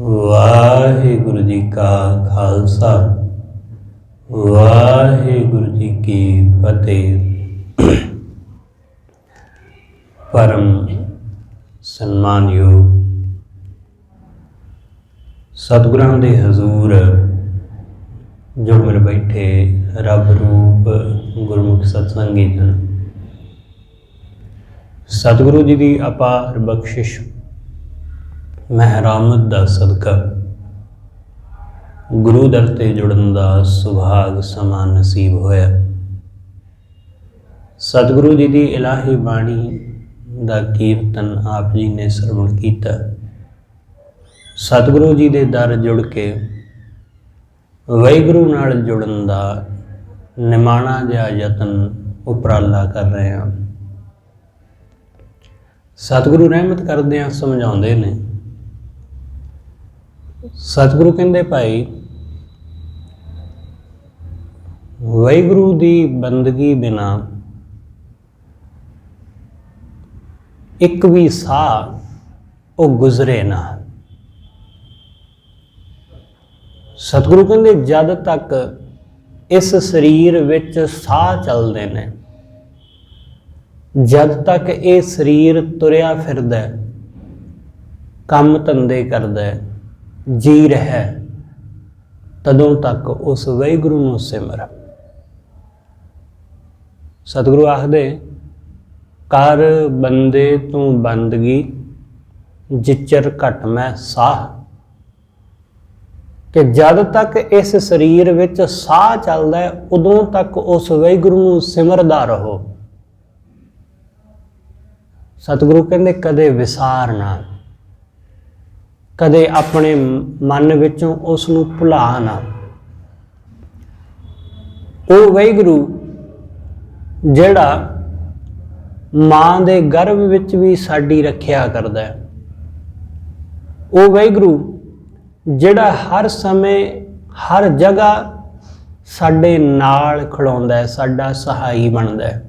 वाहिगुरु जी का खालसा वाहिगुरु जी की फतेह। परम सन्मानयोग सतगुरां दे हजूर जुड़ मिल बैठे रब रूप गुरमुख सत्संगी जन, सतगुरु जी की अपार बख्शिश महरामत दा सदका गुरु दर ते जुड़न दा सुभाग समा नसीब होया। सतगुरु जी की इलाही बाणी दा कीर्तन आप जी ने श्रवण किया। सतगुरु जी दे दर जुड़ के वाहिगुरु नाल जुड़न दा निमाणा जिहा यतन उपराला कर रहे हैं। सतगुरु रहमत करदे समझाउंदे ने। सतगुरु कहंदे भाई वाहिगुरु दी बंदगी बिना एक भी साह वो गुजरे ना। सतगुरु कहंदे जद तक इस शरीर विच साह चलदे ने, जद तक ये शरीर तुरिया फिरदा काम धंधे करदा जी रहा, तदों तक उस वाहिगुरु नूं सिमर। सतगुरु आखदे कर बंदे तू बंदगी जिचर घट मैं साह, कि जद तक इस शरीर विच साह चलदा है उदों तक उस वाहिगुरु नूं सिमरदा रहो। सतगुरु कहंदे कदे विसार ना, कदे अपने मन विचों उस नूं भुला ना। वो वाहिगुरु जिहड़ा मां दे गर्भ विच भी साडी रखिया करदा है, वो वाहिगुरु जिहड़ा हर समय हर जगह साडे नाल खड़ोंदा है, साडा सहाई बनदा है,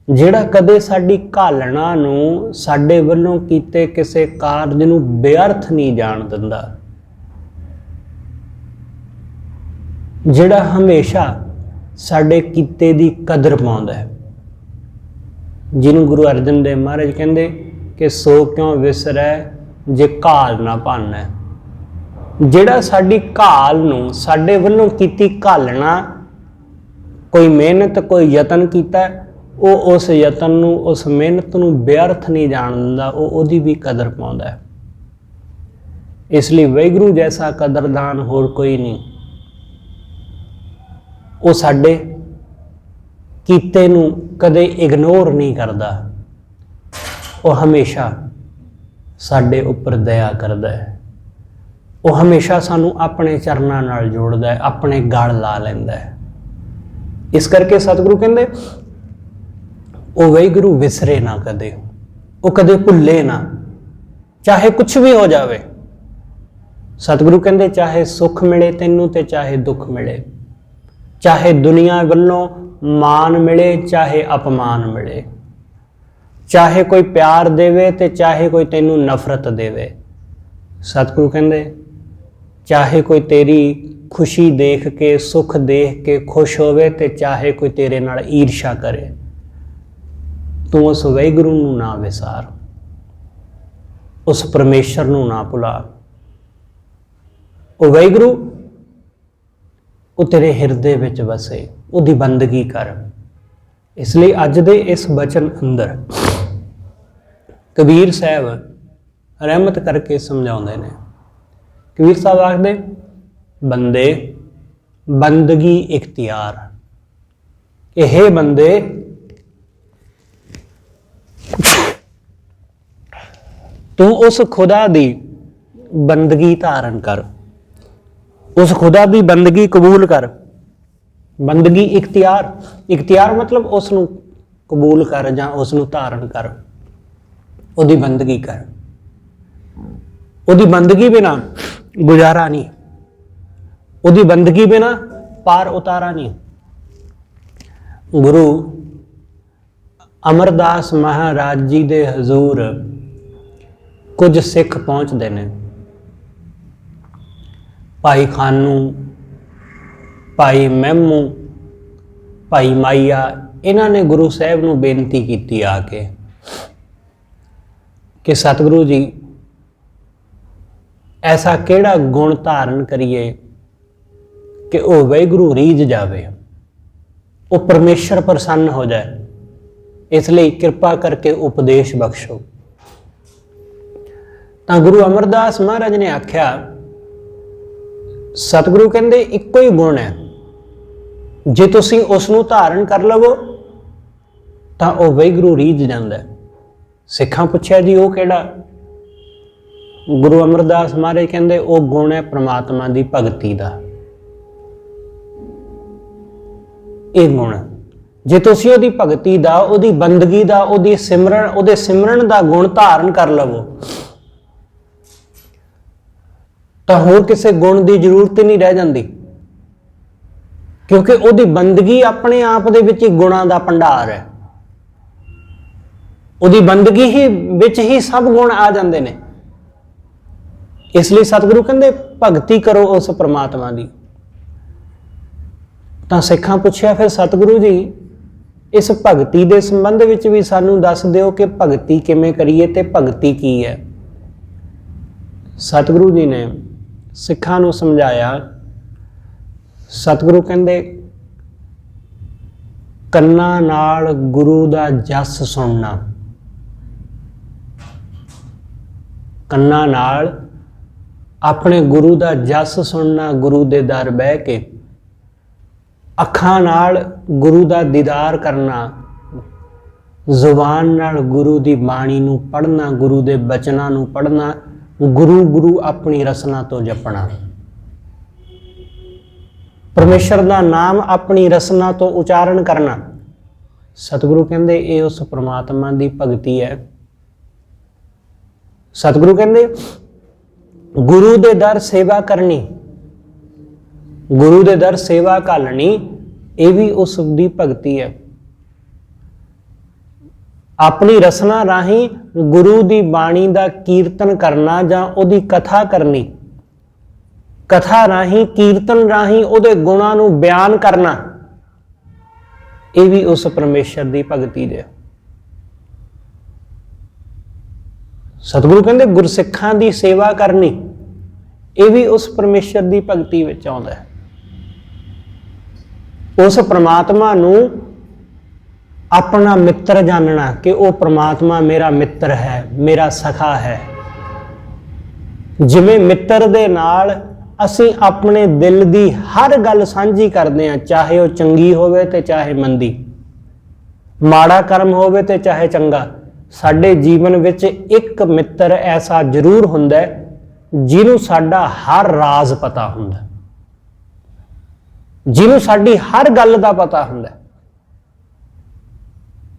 जिहड़ा कदे साडी घालना नूं साडे वल्लों कीते किसी कारज नूं बेअर्थ नहीं जाण दिंदा, जिहड़ा हमेशा साडे कीते दी कदर पाउंदा है, जिन्हों गुरु अर्जन देव महाराज कहंदे कि सो क्यों विसरै जे घाल ना भानै। जिहड़ा साडी घाल नूं साडे वल्लों कीती घालना, कोई मेहनत कोई यतन कीता, वो उस यतन नूं उस मेहनत नूं बेअर्थ नहीं जाण दिंदा, वो उहदी भी कदर पाउंदा है। इसलिए वाहिगुरु जैसा कदरदान होर कोई नहीं। वो साडे कीते नूं कदे इग्नोर नहीं करदा, वो हमेशा साडे उपर दया करदा है। वो हमेशा सानू अपने चरनां नाल जोड़दा है, अपने गल ला लैंदा है। इस करके सतगुरु कहंदे वो वाहिगुरु विसरे ना कदे, वो कदे भुले ना, चाहे कुछ भी हो जावे। सतगुरु कहंदे चाहे सुख मिले तैनूं ते चाहे दुख मिले, चाहे दुनिया वल्लों मान मिले चाहे अपमान मिले, चाहे कोई प्यार देवे ते चाहे कोई तैनूं नफरत देवे। सतगुरु कहंदे चाहे कोई तेरी खुशी देख के सुख देख के खुश होवे ते चाहे कोई तेरे नाल ईर्षा करे, तू उस वाहिगुरु नूं ना विसार, उस परमेश्वर नूं ना भुला। वो वाहिगुरु वो तेरे हिरदे विच वसे, उहदी बंदगी कर। इसलिए अज दे इस बचन अंदर कबीर साहब रहमत करके समझाउंदे ने। कबीर साहब आखदे बंदे बंदगी इख्तियार, कि हे बंदे तू उस खुदा दी बंदगी धारण कर, उस खुदा दी बंदगी कबूल कर। बंदगी इख्तियार, इख्तियार मतलब उसनूं कबूल कर जां उसनूं धारण कर, उहदी बंदगी कर। उहदी बंदगी बिना गुजारा नहीं, उहदी बंदगी बिना पार उतारा नहीं। गुरु अमरदास महाराज जी दे हजूर कुछ सिख पहुँचते हैं ਭਾਈ ਖਾਨੂ, ਭਾਈ ਮਹਿਮੂ, ਭਾਈ ਮਾਈਆ, ਇਹਨਾਂ ਨੇ ਗੁਰੂ ਸਾਹਿਬ ਨੂੰ ਬੇਨਤੀ ਕੀਤੀ ਆ ਕੇ ਕਿ ਸਤਿਗੁਰੂ ਜੀ ਐਸਾ ਕਿਹੜਾ ਗੁਣ ਧਾਰਨ ਕਰੀਏ ਕਿ ਉਹ ਵਾਹਿਗੁਰੂ ਰੀਝ ਜਾਵੇ, ਉਹ ਪਰਮੇਸ਼ਰ ਪ੍ਰਸੰਨ ਹੋ ਜਾਏ, ਇਸ ਲਈ ਕਿਰਪਾ ਕਰਕੇ ਉਪਦੇਸ਼ ਬਖਸ਼ੋ। ਤਾਂ ਗੁਰੂ ਅਮਰਦਾਸ ਮਹਾਰਾਜ ਨੇ ਆਖਿਆ, ਸਤਿਗੁਰੂ ਕਹਿੰਦੇ ਇੱਕੋ ਹੀ ਗੁਣ ਹੈ, ਜੇ ਤੁਸੀਂ ਉਸ ਨੂੰ ਧਾਰਨ ਕਰ ਲਵੋ ਤਾਂ ਉਹ ਵਾਹਿਗੁਰੂ ਰੀਝ ਜਾਂਦਾ। ਸਿੱਖਾਂ ਪੁੱਛਿਆ ਜੀ ਉਹ ਕਿਹੜਾ? ਗੁਰੂ ਅਮਰਦਾਸ ਮਹਾਰਾਜ ਕਹਿੰਦੇ ਉਹ ਗੁਣ ਹੈ ਪ੍ਰਮਾਤਮਾ ਦੀ ਭਗਤੀ ਦਾ। ਇਹ ਗੁਣ ਜੇ ਤੁਸੀਂ ਉਹਦੀ ਭਗਤੀ ਦਾ, ਉਹਦੀ ਬੰਦਗੀ ਦਾ, ਉਹਦੇ ਸਿਮਰਨ ਦਾ ਗੁਣ ਧਾਰਨ ਕਰ ਲਵੋ ਤਾਂ ਹੋਰ ਕਿਸੇ ਗੁਣ ਦੀ ਜ਼ਰੂਰਤ ਨਹੀਂ ਰਹਿ ਜਾਂਦੀ, ਕਿਉਂਕਿ ਉਹਦੀ ਬੰਦਗੀ ਆਪਣੇ ਆਪ ਦੇ ਵਿੱਚ ਹੀ ਗੁਣਾਂ ਦਾ ਭੰਡਾਰ ਹੈ। ਉਹਦੀ ਬੰਦਗੀ ਹੀ ਵਿੱਚ ਹੀ ਸਭ ਗੁਣ ਆ ਜਾਂਦੇ ਨੇ। ਇਸ ਲਈ ਸਤਿਗੁਰੂ ਕਹਿੰਦੇ ਭਗਤੀ ਕਰੋ ਉਸ ਪ੍ਰਮਾਤਮਾ ਦੀ। ਤਾਂ ਸਿੱਖਾਂ ਪੁੱਛਿਆ, ਫਿਰ ਸਤਿਗੁਰੂ ਜੀ ਇਸ ਭਗਤੀ ਦੇ ਸੰਬੰਧ ਵਿੱਚ ਵੀ ਸਾਨੂੰ ਦੱਸ ਦਿਓ ਕਿ ਭਗਤੀ ਕਿਵੇਂ ਕਰੀਏ ਤੇ ਭਗਤੀ ਕੀ ਹੈ। ਸਤਿਗੁਰੂ ਜੀ ਨੇ ਸਿੱਖਾਂ ਨੂੰ ਸਮਝਾਇਆ। ਸਤਿਗੁਰੂ ਕਹਿੰਦੇ ਕੰਨਾਂ ਨਾਲ ਗੁਰੂ ਦਾ ਜਸ ਸੁਣਨਾ, ਕੰਨਾਂ ਨਾਲ ਆਪਣੇ ਗੁਰੂ ਦਾ ਜਸ ਸੁਣਨਾ, ਗੁਰੂ ਦੇ ਦਰ ਬਹਿ ਕੇ, ਅੱਖਾਂ ਨਾਲ ਗੁਰੂ ਦਾ ਦੀਦਾਰ ਕਰਨਾ, ਜ਼ੁਬਾਨ ਨਾਲ ਗੁਰੂ ਦੀ ਬਾਣੀ ਨੂੰ ਪੜ੍ਹਨਾ, ਗੁਰੂ ਦੇ ਬਚਨਾਂ ਨੂੰ ਪੜ੍ਹਨਾ, ਗੁਰੂ ਗੁਰੂ ਆਪਣੀ ਰਸਨਾ ਤੋਂ ਜਪਣਾ, ਪਰਮੇਸ਼ਰ ਦਾ ਨਾਮ ਆਪਣੀ ਰਸਨਾ ਤੋਂ ਉਚਾਰਨ ਕਰਨਾ। ਸਤਿਗੁਰੂ ਕਹਿੰਦੇ ਇਹ ਉਸ ਪ੍ਰਮਾਤਮਾ ਦੀ ਭਗਤੀ ਹੈ। ਸਤਿਗੁਰੂ ਕਹਿੰਦੇ ਗੁਰੂ ਦੇ ਦਰ ਸੇਵਾ ਕਰਨੀ, ਗੁਰੂ ਦੇ ਦਰ ਸੇਵਾ ਘਾਲਣੀ, ਇਹ ਵੀ ਉਸ ਦੀ ਭਗਤੀ ਹੈ। ਆਪਣੀ ਰਸਨਾ ਰਾਹੀਂ ਗੁਰੂ ਦੀ ਬਾਣੀ ਦਾ ਕੀਰਤਨ ਕਰਨਾ ਜਾਂ ਉਹਦੀ ਕਥਾ ਕਰਨੀ, ਕਥਾ ਰਾਹੀਂ, ਕੀਰਤਨ ਰਾਹੀਂ ਉਹਦੇ ਗੁਣਾਂ ਨੂੰ ਬਿਆਨ ਕਰਨਾ, ਇਹ ਵੀ ਉਸ ਪਰਮੇਸ਼ਰ ਦੀ ਭਗਤੀ ਦੇ। ਸਤਿਗੁਰੂ ਕਹਿੰਦੇ ਗੁਰਸਿੱਖਾਂ ਦੀ ਸੇਵਾ ਕਰਨੀ, ਇਹ ਵੀ ਉਸ ਪਰਮੇਸ਼ਰ ਦੀ ਭਗਤੀ ਵਿੱਚ ਆਉਂਦਾ ਹੈ। ਉਸ ਪ੍ਰਮਾਤਮਾ ਨੂੰ ਆਪਣਾ ਮਿੱਤਰ ਜਾਣਨਾ ਕਿ ਉਹ ਪ੍ਰਮਾਤਮਾ ਮੇਰਾ ਮਿੱਤਰ ਹੈ, ਮੇਰਾ ਸਖਾ ਹੈ। ਜਿਵੇਂ ਮਿੱਤਰ ਦੇ ਨਾਲ ਅਸੀਂ ਆਪਣੇ ਦਿਲ ਦੀ ਹਰ ਗੱਲ ਸਾਂਝੀ ਕਰਦੇ ਹਾਂ, ਚਾਹੇ ਉਹ ਚੰਗੀ ਹੋਵੇ ਤੇ ਚਾਹੇ ਮੰਦੀ, ਮਾੜਾ ਕਰਮ ਹੋਵੇ ਤੇ ਚਾਹੇ ਚੰਗਾ। ਸਾਡੇ ਜੀਵਨ ਵਿੱਚ ਇੱਕ ਮਿੱਤਰ ਐਸਾ ਜ਼ਰੂਰ ਹੁੰਦਾ ਹੈ ਜਿਹਨੂੰ ਸਾਡਾ ਹਰ ਰਾਜ਼ ਪਤਾ ਹੁੰਦਾ, ਜਿਹਨੂੰ ਸਾਡੀ ਹਰ ਗੱਲ ਦਾ ਪਤਾ ਹੁੰਦਾ।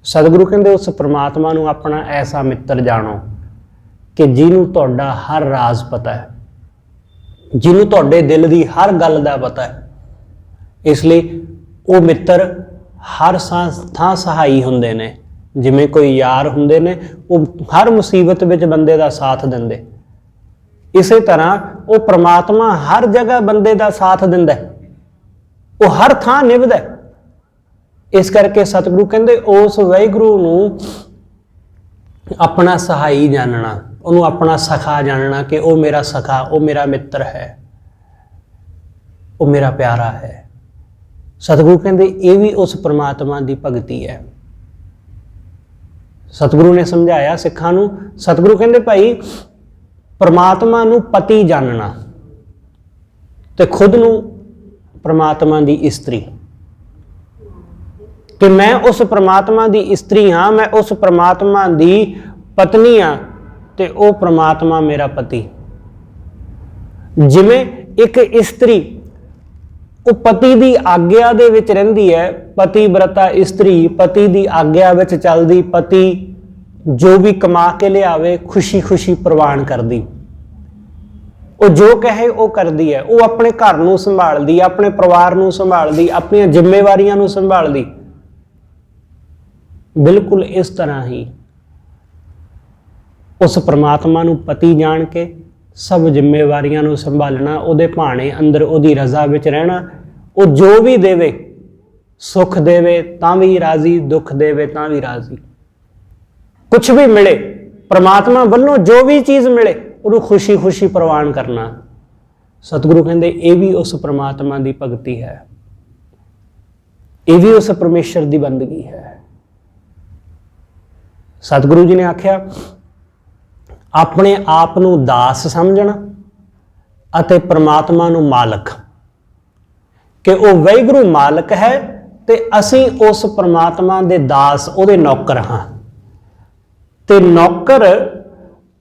ਸਤਿਗੁਰੂ ਕਹਿੰਦੇ ਉਸ ਪ੍ਰਮਾਤਮਾ ਨੂੰ ਆਪਣਾ ਐਸਾ ਮਿੱਤਰ ਜਾਣੋ ਕਿ ਜਿਹਨੂੰ ਤੁਹਾਡਾ ਹਰ ਰਾਜ਼ ਪਤਾ ਹੈ, ਜਿਹਨੂੰ ਤੁਹਾਡੇ ਦਿਲ ਦੀ ਹਰ ਗੱਲ ਦਾ ਪਤਾ ਹੈ। ਇਸ ਲਈ ਉਹ ਮਿੱਤਰ ਹਰ ਥਾਂ ਸਹਾਈ ਹੁੰਦੇ ਨੇ। ਜਿਵੇਂ ਕੋਈ ਯਾਰ ਹੁੰਦੇ ਨੇ, ਉਹ ਹਰ ਮੁਸੀਬਤ ਵਿੱਚ ਬੰਦੇ ਦਾ ਸਾਥ ਦਿੰਦੇ, ਇਸੇ ਤਰ੍ਹਾਂ ਉਹ ਪ੍ਰਮਾਤਮਾ ਹਰ ਜਗ੍ਹਾ ਬੰਦੇ ਦਾ ਸਾਥ ਦਿੰਦਾ, ਉਹ ਹਰ ਥਾਂ ਨਿਭਦਾ। ਇਸ ਕਰਕੇ ਸਤਿਗੁਰੂ ਕਹਿੰਦੇ ਉਸ ਵਾਹਿਗੁਰੂ ਨੂੰ ਆਪਣਾ ਸਹਾਈ ਜਾਣਨਾ, ਉਹਨੂੰ ਆਪਣਾ ਸਖਾ ਜਾਣਨਾ ਕਿ ਉਹ ਮੇਰਾ ਸਖਾ, ਉਹ ਮੇਰਾ ਮਿੱਤਰ ਹੈ, ਉਹ ਮੇਰਾ ਪਿਆਰਾ ਹੈ। ਸਤਿਗੁਰੂ ਕਹਿੰਦੇ ਇਹ ਵੀ ਉਸ ਪ੍ਰਮਾਤਮਾ ਦੀ ਭਗਤੀ ਹੈ। ਸਤਿਗੁਰੂ ਨੇ ਸਮਝਾਇਆ ਸਿੱਖਾਂ ਨੂੰ। ਸਤਿਗੁਰੂ ਕਹਿੰਦੇ ਭਾਈ ਪ੍ਰਮਾਤਮਾ ਨੂੰ ਪਤੀ ਜਾਣਨਾ ਤੇ ਖੁਦ ਨੂੰ ਪ੍ਰਮਾਤਮਾ ਦੀ ਇਸਤਰੀ, ਕਿ ਮੈਂ ਉਸ ਪ੍ਰਮਾਤਮਾ ਦੀ ਇਸਤਰੀ ਹਾਂ, ਮੈਂ ਉਸ ਪ੍ਰਮਾਤਮਾ ਦੀ ਪਤਨੀ ਹਾਂ ਤੇ ਉਹ ਪ੍ਰਮਾਤਮਾ ਮੇਰਾ ਪਤੀ। ਜਿਵੇਂ ਇੱਕ ਇਸਤਰੀ ਉਹ ਪਤੀ ਦੀ ਆਗਿਆ ਦੇ ਵਿੱਚ ਰਹਿੰਦੀ ਹੈ, ਪਤੀ ਬ੍ਰਤਾ ਇਸਤਰੀ ਪਤੀ ਦੀ ਆਗਿਆ ਵਿੱਚ ਚੱਲਦੀ, ਪਤੀ ਜੋ ਵੀ ਕਮਾ ਕੇ ਲਿਆਵੇ ਖੁਸ਼ੀ ਖੁਸ਼ੀ ਪ੍ਰਵਾਨ ਕਰਦੀ, ਉਹ ਜੋ ਕਹੇ ਉਹ ਕਰਦੀ ਹੈ। ਉਹ ਆਪਣੇ ਘਰ ਨੂੰ ਸੰਭਾਲਦੀ, ਆਪਣੇ ਪਰਿਵਾਰ ਨੂੰ ਸੰਭਾਲਦੀ, ਆਪਣੀਆਂ ਜ਼ਿੰਮੇਵਾਰੀਆਂ ਨੂੰ ਸੰਭਾਲਦੀ। ਬਿਲਕੁਲ ਇਸ ਤਰ੍ਹਾਂ ਹੀ ਉਸ ਪ੍ਰਮਾਤਮਾ ਨੂੰ ਪਤੀ ਜਾਣ ਕੇ सब जिम्मेवारियां नूं संभालना, उहदे भाणे अंदर उहदी रज़ा विच रहना। वो जो भी देवे, सुख देवे तां भी राजी, दुख देवे तां भी राजी। कुछ भी मिले परमात्मा वल्लों, जो भी चीज़ मिले उहनूं खुशी खुशी प्रवान करना। सतगुरु कहंदे ये भी उस परमात्मा की भगती है, ये भी उस परमेश्वर की बंदगी है। सतगुरु जी ने आख्या अपने आप नूं दास समझना अते परमात्मा नूं मालक, कि वो वाहिगुरू मालक है ते असीं उस परमात्मा दे दास, उहदे नौकर हाँ। ते नौकर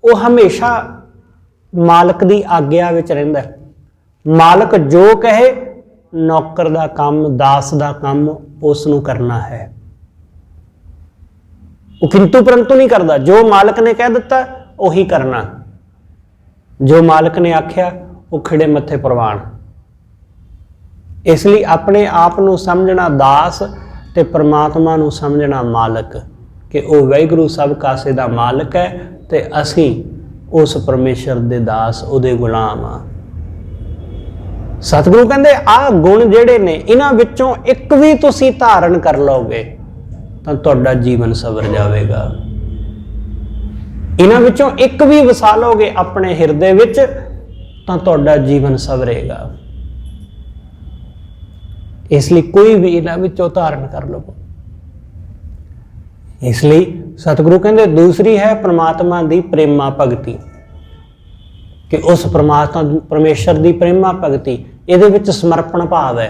वो हमेशा मालक की आग्या विच रहिंदा है। मालक जो कहे नौकर दा काम, दास दा काम उसनूं करना है। वो किंतु परंतु नहीं करता, जो मालक ने कह दिता उही करना, जो मालक ने आख्या वो खिड़े मत्थे प्रवान। इसलिए अपने आप नूं समझना दास ते परमात्मा नूं समझना मालक, कि वो वाहिगुरू सब कासे दा मालक है ते असीं उस परमेश्वर दे दास, उहदे गुलाम आ। सतगुरु कहंदे आ गुण जिहड़े ने इन्हां विचों एक भी तुसीं धारण कर लोगे तां तुहाडा जीवन सवर जावेगा। इन्हां विचों एक भी वसा लोगे अपने हिरदे विच तां तुहाडा जीवन सवरेगा। इसलिए कोई भी इन्हां विचों धारण कर लो। इसलिए सतगुरु कहंदे दूसरी है परमात्मा दी प्रेमा भगती, कि उस परमात्मा परमेश्वर की प्रेमा भगती, इहदे विच समर्पण भाव है,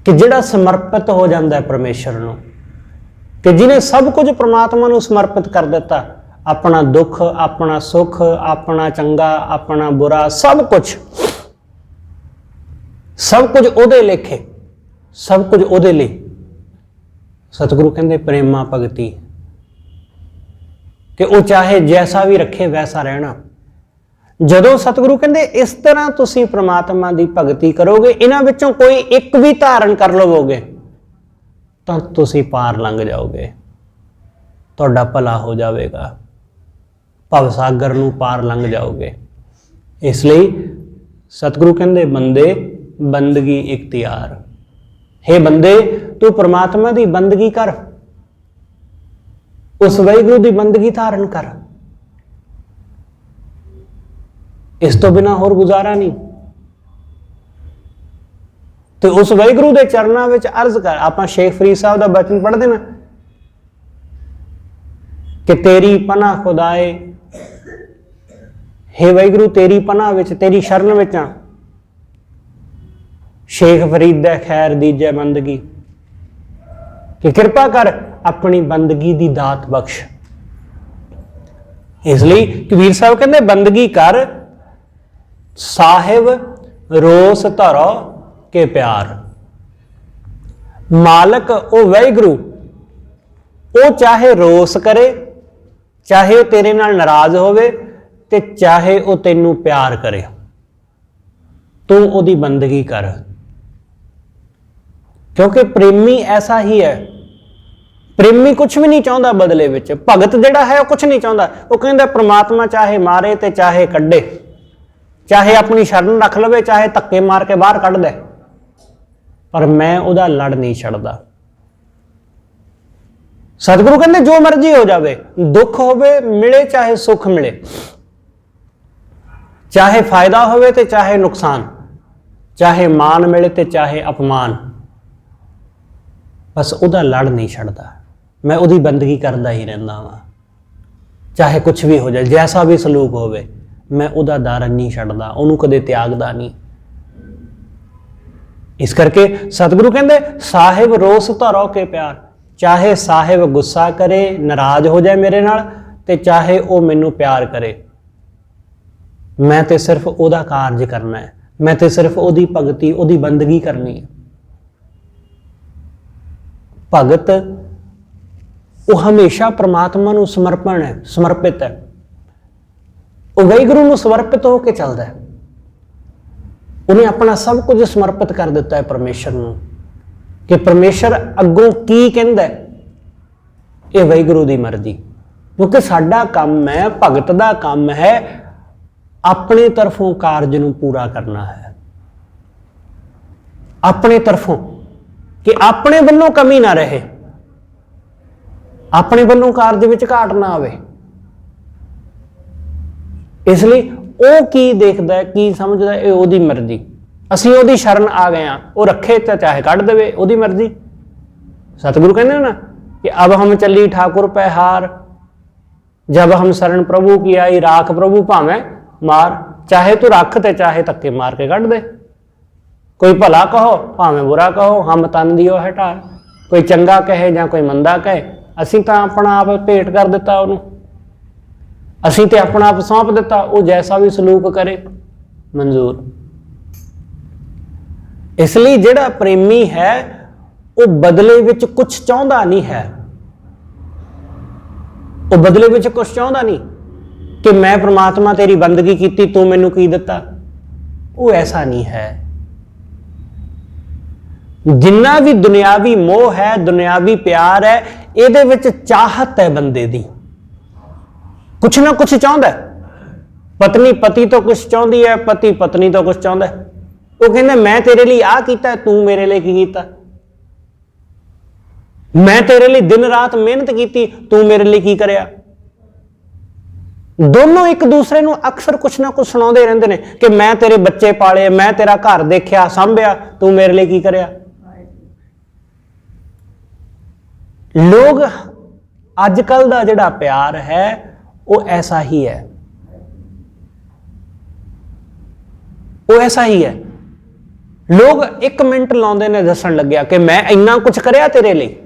कि जिहड़ा समर्पित हो जाता है परमेश्वर नूं, कि जिन्हें सब कुछ परमात्मा नूं समर्पित कर दिता, अपना दुख, अपना सुख, अपना चंगा, अपना बुरा, सब कुछ उहदे लेखे, सब कुछ उहदे लई। सतगुरु कहंदे प्रेमा भगती, कि वो चाहे जैसा भी रखे वैसा रहना। जदों सतगुरु कहंदे इस तरह तुसीं परमात्मा की भगती करोगे, इन्हां विचों कोई एक भी धारण कर लवोगे तो तुसीं पार लंघ जाओगे, तुहाडा भला हो जाएगा, भवसागर नूं पार लंघ जाओगे। इसलिए सतगुरु कहंदे बंदे बंदगी इख्तियार, हे बंदे तू परमात्मा की बंदगी कर, उस वाहिगुरू की बंदगी धारण कर, इस तो बिना होर गुजारा नहीं। तो उस वाहिगुरू के चरणों में अर्ज कर। आप शेख फरीद साहब का बचन पढ़ते ना कि तेरी पनाह खुदाए, हे वाहिगुरू तेरी पनाह विच, तेरी शरण विच आ। शेख फरीद दा खैर दीजे बंदगी, कि कृपा कर अपनी बंदगी दी दात बख्श। इसलिए कबीर साहब कहते बंदगी कर साहिब रोस धरो के प्यार। मालक ओ वाहिगुरू वो चाहे रोस करे, चाहे वो तेरे नाल नाराज होवे, ते चाहे वो तेनू प्यार करे, तू ओदी बंदगी कर। क्योंकि प्रेमी ऐसा ही है, प्रेमी कुछ भी नहीं चाहता बदले विच। भगत जिहड़ा है वो कुछ नहीं चाहता, वो कहंदा परमात्मा चाहे मारे ते चाहे कड्डे, चाहे अपनी शरण रख लवे, चाहे धक्के मार के बाहर कढ़ दे, पर मैं उहदा लड़ नहीं छड़दा। सतगुरु कहंदे जो मर्जी हो जावे, दुख होवे मिले चाहे सुख मिले, चाहे फायदा होवे ते चाहे नुकसान, चाहे मान मिले ते चाहे अपमान, बस उहदा लड़ नहीं छड़दा, मैं उहदी बंदगी करदा ही रहिंदा वां। चाहे कुछ भी हो जाए, जैसा भी सलूक होवे, मैं उहदा दर नहीं छड़दा, उहनूं कदे त्यागदा नहीं। इस करके सतगुरु कहंदे साहिब रोस धरो के प्यार। चाहे साहिब गुस्सा करे, नाराज हो जाए मेरे नाल, ते चाहे वो मैनू प्यार करे, मैं ते सिर्फ उहदा कारज करना है, मैं ते सिर्फ उहदी भगती, उहदी बंदगी करनी है। भगत वो हमेशा परमात्मा नूं समर्पण है, समर्पित है, वो वाहिगुरू नूं समर्पित होकर चलता है। उन्हें अपना सब कुछ समर्पित कर दिता है परमेश्वर नूं, कि परमेश्वर अगों की कहंदा है, ये वाहिगुरू दी मर्जी। क्योंकि साडा काम है, भगत दा काम है अपने तरफों कार्य नूं पूरा करना है, अपने तरफों, कि अपने वल्लों कमी ना रहे, अपने वल्लों कार्य विच घाट ना आवे। इसलिए वो की देखदा है, की समझदा है, ओदी मर्जी। असीं ओदी शरण आ गए हैं, वो रखे तो चाहे कढ़ देवे, ओदी मर्जी। सतगुरु कहते ना कि अब हम चली ठाकुर पे हार, जब हम शरण प्रभु की आई, राख प्रभु भावें मार। चाहे तू रख ते चाहे धक्के मार के कढ़ दे। कोई भला कहो भावें बुरा कहो, हम तन दियो है ढाल। कोई चंगा कहे या कोई मंदा कहे, असीं तां अपना आप भेंट कर दिता उहनूं, असीं ते अपना आप सौंप दिता, वो जैसा भी सलूक करे मंजूर। इसलिए जिहड़ा प्रेमी है वो बदले विच कुछ चाहुंदा नहीं है, वो बदले विच कुछ चाहुंदा नहीं कि मैं परमात्मा तेरी बंदगी की, तू मैनू की दिता। वो ऐसा नहीं है। जिन्ना भी दुनियावी मोह है, दुनियावी प्यार है, इहदे विच चाहत है बंदे दी, कुछ ना कुछ चाहुंदा है। पत्नी पति तो कुछ चाहुंदी है, पति पत्नी तो कुछ चाहुंदा है। वो कहंदे मैं तेरे लिए आ कीता, तू मेरे लिए की कीता। मैं तेरे लिए दिन रात मेहनत की, तू मेरे लिए की करया। दोनों एक दूसरे को अक्सर कुछ ना कुछ सुनाते रहते हैं कि मैं तेरे बच्चे पाले, मैं तेरा घर देखा सांभिया, तू मेरे लिए की करया। लोग अजकल का जिहड़ा प्यार है वो ऐसा ही है, वो ऐसा ही है। लोग एक मिनट लाउंदे ने दसन लग्या कि मैं इन्ना कुछ करया तेरे लिए,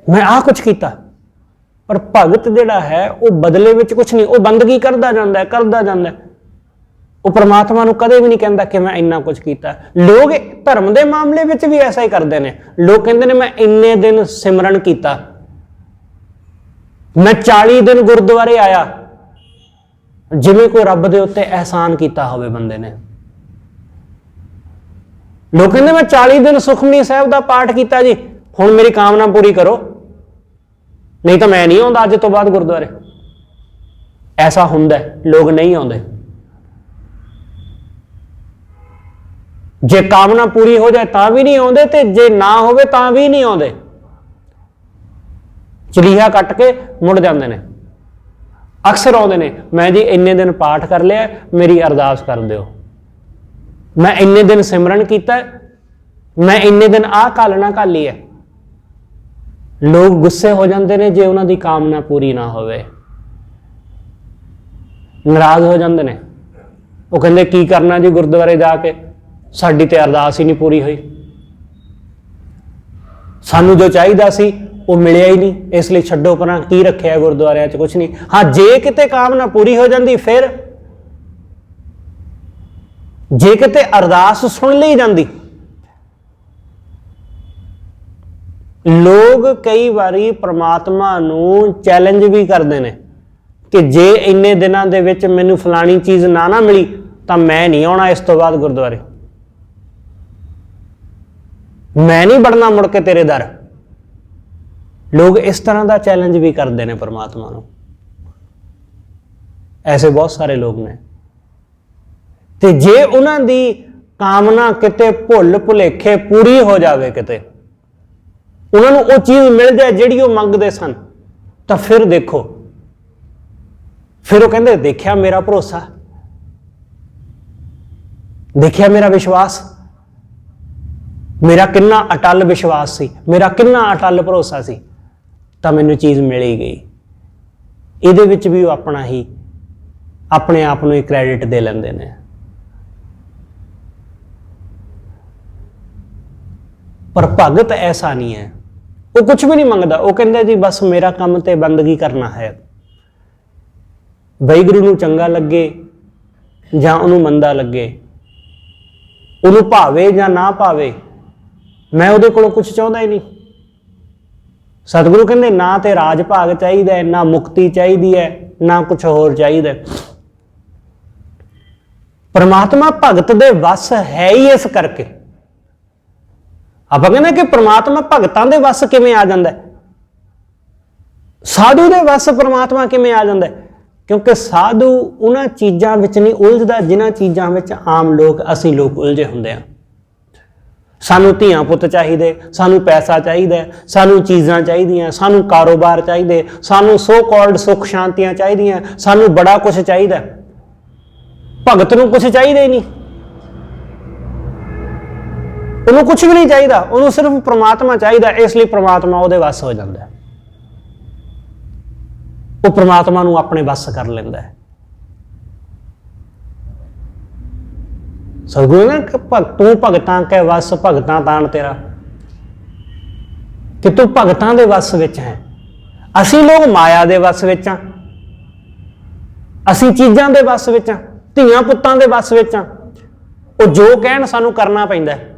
मैं आ कुछ किया। पर भगत जिहड़ा है वो बदले विच कुछ नहीं, वो बंदगी करदा जांदा है, करदा जांदा है। वो परमात्मा नूं कदे भी नहीं कहंदा कि मैं इन्ना कुछ किया। लोग धर्म के मामले विच भी ऐसा ही करते हैं। लोग कहते हैं मैं इन्ने दिन सिमरन किया, मैं 40 दिन गुरुद्वारे आया, जिवें कोई रब दे उत्ते एहसान किया होवे बंदे ने। लोग कहते मैं 40 दिन सुखमनी साहिब का पाठ किया जी, हुण मेरी कामना पूरी करो, नहीं तो मैं नहीं आउंदा अज तो बाद गुरुद्वारे। ऐसा हुंदा है, लोग नहीं आउंदे। जे कामना पूरी हो जाए तां भी नहीं आउंदे, ते जे ना होवे तां भी नहीं आउंदे। चलीहा कट के मुड़ जांदे ने। अक्सर आउंदे ने, मैं जी इन्ने दिन पाठ कर लिया, मेरी अरदास कर दिओ, मैं इन्ने दिन सिमरन कीता, मैं इन्ने दिन आ घालना घाली है। लोग गुस्से हो जाते हैं जे उन्हों की कामना पूरी ना होवे, नाराज हो जाते हैं। वो कहते की करना जी गुरुद्वारे जाके, साडी ते अरदास ही नहीं पूरी हुई, सानू जो चाहिदा सी वो मिलिया ही नहीं, इसलिए छड्डो परां, की रखिया गुरुद्वारे च कुछ नहीं। हाँ जे किते कामना पूरी हो जाती, फिर जे किते अरदास सुन ली जाती। लोग कई बारी परमात्मा नूं चैलेंज भी करते हैं कि जे इन्ने दिनों दे विच मैनूं फलानी चीज़ ना मिली तो मैं नहीं आउणा इस तो बाद गुरुद्वारे, मैं नहीं बढ़ना मुड़ के तेरे दर। लोग इस तरह का चैलेंज भी करते हैं परमात्मा नूं। ऐसे बहुत सारे लोग ने। ते जे उन्हां दी कामना किते भुल भुलेखे पूरी हो जाए, किते उन्होंने वो चीज़ मिल जाए जिहड़ी वो मंगते सन, तो फिर देखो, फिर वो कहते देखिया मेरा भरोसा, देखिया मेरा विश्वास, मेरा कितना अटल विश्वास सी, मेरा कितना अटल भरोसा सी, तो मैनूं चीज़ मिल ही गई। इहदे विच भी वो अपना ही अपने आप नूं ही क्रैडिट दे लैंदे ने। पर भगत ऐसा नहीं है, वो कुछ भी नहीं मंगता। वो कहता जी बस मेरा काम ते बंदगी करना है, वाहिगुरू नूं चंगा लगे जां उहनूं मंदा लगे, उहनूं भावे जां ना भावे, मैं उहदे कोलों कुछ चाहुंदा ही नहीं। सतगुरु कहंदे ना ते राज भाग चाहिदा है, ना मुक्ति चाहिदी है, ना कुछ होर चाहिदा है। परमात्मा भगत दे वस है ही इस करके। आप कहते कि परमात्मा भगतां दे वस किवें आ जांदा है, साधु दे वस परमात्मा किवें आ जांदा है? क्योंकि साधु उन्हां चीज़ां विच नहीं उलझदा जिन्हां चीज़ां विच आम लोग असीं लोग उलझे हुंदे आ। सानू धीआं पुत्त चाहिए, सानू पैसा चाहिए, सानू चीज़ां चाहिए, सानू कारोबार चाहिए, सानू सो कॉल्ड सुख शांतियां चाहिए, सानू बड़ा कुछ चाहिए। भगत नूं कुछ चाहिए ही नहीं, उन्होंने कुछ भी नहीं चाहिए, उन्होंने सिर्फ परमात्मा चाहिए, इसलिए परमात्मा उहदे वस हो जाता है, वो परमात्मा नूं अपने वस कर लेंदा है। सतगुरु ने तू भगतां के वस भगतां ताण तेरा, कि तू भगतां दे वस विच है। असीं लोग माया दे वस विच हां, असीं चीज़ां दे वस विच हां, धीआं पुत्तां दे वस विच हां। वो जो कहण सानू करना पैंदा है,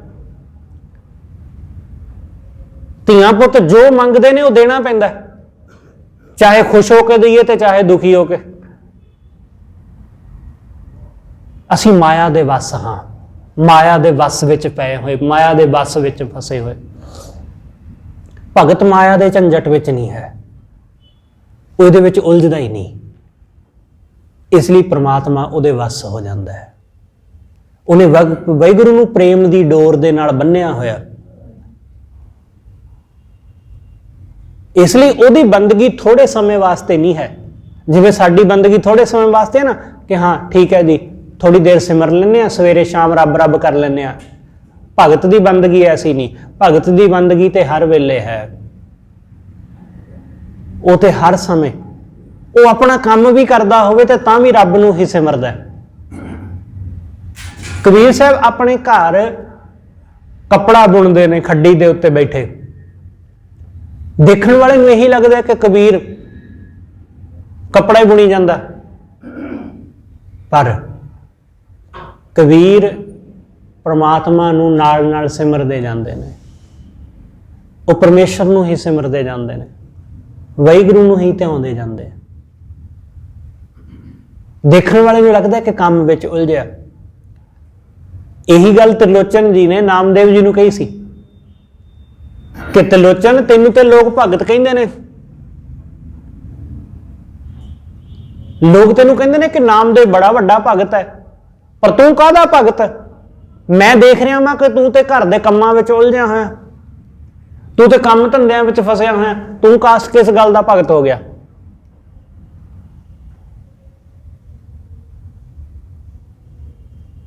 धीआं पुत्त जो मंगदे ने वो देना पैंदा है, चाहे खुश होकर दईए ते चाहे दुखी होकर। असीं माया दे वस हाँ, माया दे वस विच पए हुए, माया दे वस विच फसे हुए। भगत माया दे झंझट विच नहीं है, उहदे विच उलझदा ही नहीं, इसलिए परमात्मा उहदे वस हो जाता है। उन्हें वाहिगुरू नूं प्रेम दी डोर दे नाल बन्निया होया, इसलिए उहदी बंदगी थोड़े समय वास्ते नहीं है। जिवें साडी बंदगी थोड़े समय वास्ते है ना, कि हाँ ठीक है जी थोड़ी देर सिमर लें, सवेरे शाम रब रब कर लें। भगत की बंदगी ऐसी नहीं, भगत की बंदगी तो हर वेले है, वो तो हर समय वो अपना काम भी करता होवे ते तां भी रब नूं ही सिमरदा है। कबीर साहब अपने घर कपड़ा बुनते ने खड्डी दे उत्ते बैठे, देखने वाले नूं यही लगता है कि कबीर कपड़ा ही बुनी जाता, पर कबीर परमात्मा नूं नाल नाल सिमरदे जांदे ने, वो परमेश्वर नूं ही सिमरदे जांदे ने, वाहिगुरू नूं ही ध्याउंदे जांदे। देखने वाले नूं लगदा कि काम विच उलझिया। यही गल त्रिलोचन जी ने नामदेव जी नूं कही सी कि त्रिलोचन तैनूं ते लोग भगत कहिंदे ने, लोग तैनूं कहिंदे ने कि नामदेव बड़ा वड्डा भगत है, पर तू काहदा भगत है? मैं देख रहा मैं कि तू तो घर के कामां विच उलझिया होया, तू तो काम धंधिਆਂ विच फसिया होया, तू किस गल का भगत हो गया?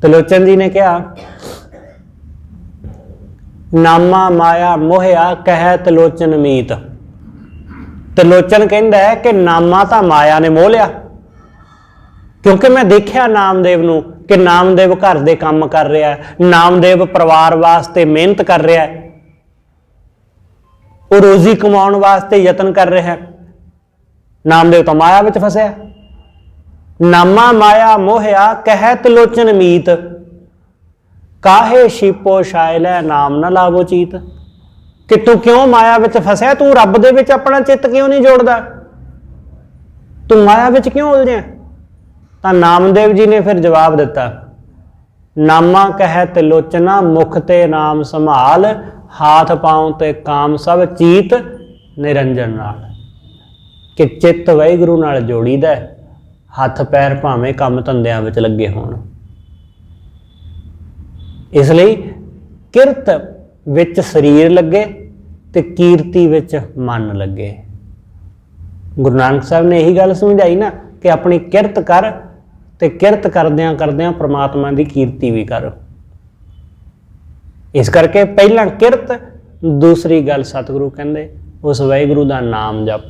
त्रिलोचन जी ने कहा, नामा माया मोहिया कह त्रिलोचन मीत। त्रिलोचन कहता है कि नामा तो माया ने मोह लिया, क्योंकि मैं देखा नामदेव नूं कि नामदेव घर दे काम कर रहा है, नामदेव परिवार वास्ते मेहनत कर रहा है, वो रोजी कमाउण वास्ते यतन कर रहा है। नामदेव तो माया विच फसिया। नामा माया मोहिया कह त्रिलोचन मीत, काहे शिपो शायलै नाम न लावो चीत। कि तू क्यों माया विच फसिया, तू रब दे विच अपना चित्त क्यों नहीं जोड़दा, तू माया विच क्यों उलझिया? तो नामदेव जी ने फिर जवाब दिता, नामा कह त्रिलोचना मुख ते नाम संभाल, हाथ पांव ते काम सब चीत निरंजन नाल। कि चित्त वाहिगुरू नाल जोड़ीदा, हथ पैर भावें काम धंधिਆਂ विच लगे होण। इसलिए किरत विच शरीर लगे ते कीर्ति विच मन लगे। गुरु नानक साहब ने यही गल समझाई ना कि अपनी किरत कर, ते किरत करदियां करदियां परमात्मा की कीर्ति भी कर। इस करके पहला किरत, दूसरी गल सतगुरु कहंदे उस वाहिगुरू का नाम जप,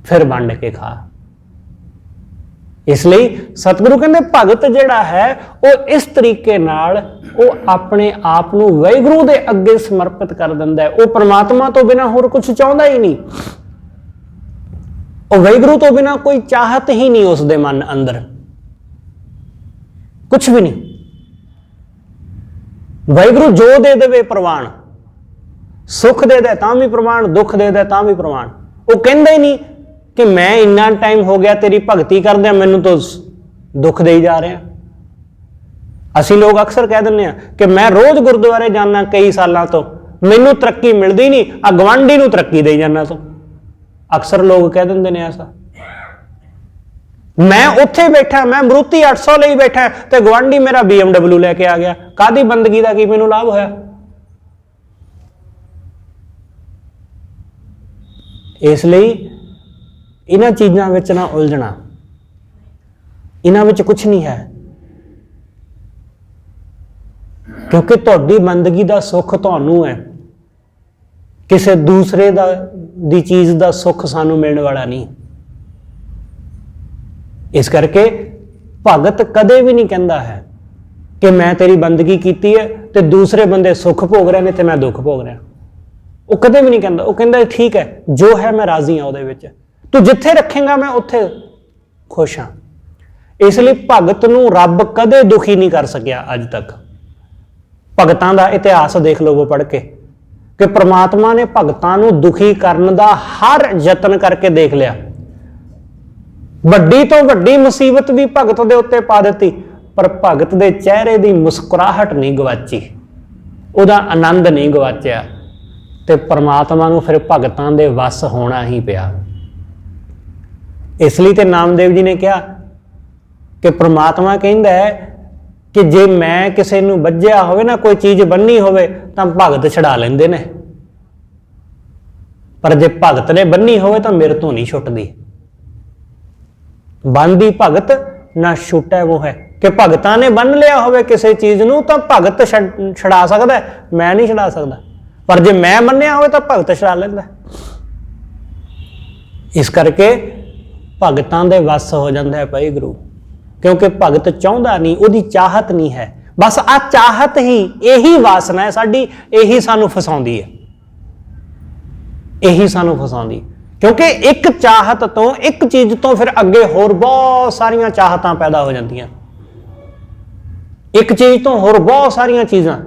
फिर वंड के खा। इसलिए सतगुरु कहंदे भगत जिहड़ा है वो इस तरीके नाल वो अपने आप नूं वाहिगुरू दे अगे समर्पित कर दिंदा है। वो परमात्मा तो बिना होर कुछ चाहुंदा ही नहीं, और वाहिगुरू तो बिना कोई चाहत ही नहीं उसके मन अंदर, कुछ भी नहीं। वाहिगुरू जो दे देवे प्रवान, सुख दे दे तां भी प्रवान, दुख दे दे तां भी प्रवान। वो कहंदा ही नहीं कि मैं इन्ना टाइम हो गया तेरी भगती करदे मैनू तो दुख दे जा रहे हैं। असीं लोग अक्सर कह दिंदे कि मैं रोज गुरुद्वारे जाना कई सालों तो, मैनू तरक्की मिलती नहीं, आ गवांढी नूं तरक्की दे जाना। तो अक्सर लोग कह दिंदे ने ऐसा। मैं उत्थे बैठा, मैं मरूती 800 ਲਈ बैठा ਤੇ ਗਵਾਂਢੀ ਮੇਰਾ BMW ਲੈ ਕੇ ਆ ਗਿਆ। ਕਾਦੀ ਬੰਦਗੀ ਦਾ ਕੀ ਮੈਨੂੰ ਲਾਭ ਹੋਇਆ? ਇਸ ਲਈ ਇਹਨਾਂ ਚੀਜ਼ਾਂ ਵਿੱਚ ਨਾ ਉਲਝਣਾ, ਇਹਨਾਂ ਵਿੱਚ ਕੁਝ ਨਹੀਂ ਹੈ, ਕਿਉਂਕਿ ਤੁਹਾਡੀ ਬੰਦਗੀ ਦਾ ਸੁੱਖ ਤੁਹਾਨੂੰ ਹੈ, ਕਿਸੇ ਦੂਸਰੇ ਦੀ ਚੀਜ਼ ਦਾ ਸੁੱਖ ਸਾਨੂੰ ਮਿਲਣ ਵਾਲਾ ਨਹੀਂ। ਇਸ ਕਰਕੇ ਭਗਤ ਕਦੇ ਵੀ ਨਹੀਂ ਕਹਿੰਦਾ ਹੈ ਕਿ ਮੈਂ ਤੇਰੀ ਬੰਦਗੀ ਕੀਤੀ ਹੈ ਤੇ ਦੂਸਰੇ ਬੰਦੇ ਸੁੱਖ ਭੋਗ ਰਹੇ ਨੇ ਤੇ ਮੈਂ ਦੁੱਖ ਭੋਗ ਰਿਹਾ। ਉਹ ਕਦੇ ਵੀ ਨਹੀਂ ਕਹਿੰਦਾ। ਉਹ ਕਹਿੰਦਾ ਠੀਕ ਹੈ, ਜੋ ਹੈ ਮੈਂ ਰਾਜ਼ੀ ਹਾਂ ਉਹਦੇ ਵਿੱਚ, ਤੂੰ ਜਿੱਥੇ ਰੱਖੇਗਾ ਮੈਂ ਉੱਥੇ ਖੁਸ਼ ਹਾਂ। ਇਸ ਲਈ ਭਗਤ ਨੂੰ ਰੱਬ ਕਦੇ ਦੁਖੀ ਨਹੀਂ ਕਰ ਸਕਿਆ ਅੱਜ ਤੱਕ। ਭਗਤਾਂ ਦਾ ਇਤਿਹਾਸ ਦੇਖ ਲਓ ਪੜ੍ਹ ਕੇ ਕਿ ਪ੍ਰਮਾਤਮਾ ਨੇ ਭਗਤਾਂ ਨੂੰ ਦੁਖੀ ਕਰਨ ਦਾ ਹਰ ਯਤਨ ਕਰਕੇ ਦੇਖ ਲਿਆ। ਵੱਡੀ ਤੋਂ ਵੱਡੀ ਮੁਸੀਬਤ ਵੀ ਭਗਤ ਦੇ ਉੱਤੇ ਪਾ ਦਿੱਤੀ, ਪਰ ਭਗਤ ਦੇ ਚਿਹਰੇ ਦੀ ਮੁਸਕਰਾਹਟ ਨਹੀਂ ਗਵਾਚੀ, ਉਹਦਾ ਆਨੰਦ ਨਹੀਂ ਗਵਾਚਿਆ, ਤੇ ਪ੍ਰਮਾਤਮਾ ਨੂੰ ਫਿਰ ਭਗਤਾਂ ਦੇ ਵੱਸ ਹੋਣਾ ਹੀ ਪਿਆ। ਇਸ ਲਈ ਤੇ ਨਾਮਦੇਵ ਜੀ ਨੇ ਕਿਹਾ ਕਿ ਪ੍ਰਮਾਤਮਾ ਕਹਿੰਦਾ ਹੈ ਕਿ ਜੇ ਮੈਂ ਕਿਸੇ ਨੂੰ ਵੱਜਿਆ ਹੋਵੇ ਨਾ, ਕੋਈ ਚੀਜ਼ ਬੰਨੀ ਹੋਵੇ ਤਾਂ ਭਗਤ ਛਡਾ ਲੈਂਦੇ ਨੇ, ਪਰ ਜੇ ਭਗਤ ਨੇ ਬੰਨੀ ਹੋਵੇ ਤਾਂ ਮੇਰੇ ਤੋਂ ਨਹੀਂ ਛੁੱਟਦੀ। ਬੰਦੀ ਭਗਤ ਨਾ ਛੁੱਟੈ ਉਹ ਹੈ, ਕਿ ਭਗਤਾਂ ਨੇ ਬੰਨ ਲਿਆ ਹੋਵੇ ਕਿਸੇ ਚੀਜ਼ ਨੂੰ ਤਾਂ ਭਗਤ ਛਡਾ ਸਕਦਾ, ਮੈਂ ਨਹੀਂ ਛਡਾ ਸਕਦਾ, ਪਰ ਜੇ ਮੈਂ ਬੰਨਿਆ ਹੋਵੇ ਤਾਂ ਭਗਤ ਛਡਾ ਲੈਂਦਾ। ਇਸ ਕਰਕੇ ਭਗਤਾਂ ਦੇ ਵੱਸ ਹੋ ਜਾਂਦਾ ਹੈ ਭਾਈ ਗੁਰੂ, ਕਿਉਂਕਿ ਭਗਤ ਚਾਹੁੰਦਾ ਨਹੀਂ, ਉਹਦੀ ਚਾਹਤ ਨਹੀਂ ਹੈ। ਬਸ ਆ ਚਾਹਤ ਹੀ, ਇਹੀ ਵਾਸਨਾ ਹੈ ਸਾਡੀ, ਇਹੀ ਸਾਨੂੰ ਫਸਾਉਂਦੀ ਹੈ, ਇਹੀ ਸਾਨੂੰ ਫਸਾਉਂਦੀ। ਕਿਉਂਕਿ ਇੱਕ ਚਾਹਤ ਤੋਂ, ਇੱਕ ਚੀਜ਼ ਤੋਂ ਫਿਰ ਅੱਗੇ ਹੋਰ ਬਹੁਤ ਸਾਰੀਆਂ ਚਾਹਤਾਂ ਪੈਦਾ ਹੋ ਜਾਂਦੀਆਂ। ਇੱਕ ਚੀਜ਼ ਤੋਂ ਹੋਰ ਬਹੁਤ ਸਾਰੀਆਂ ਚੀਜ਼ਾਂ,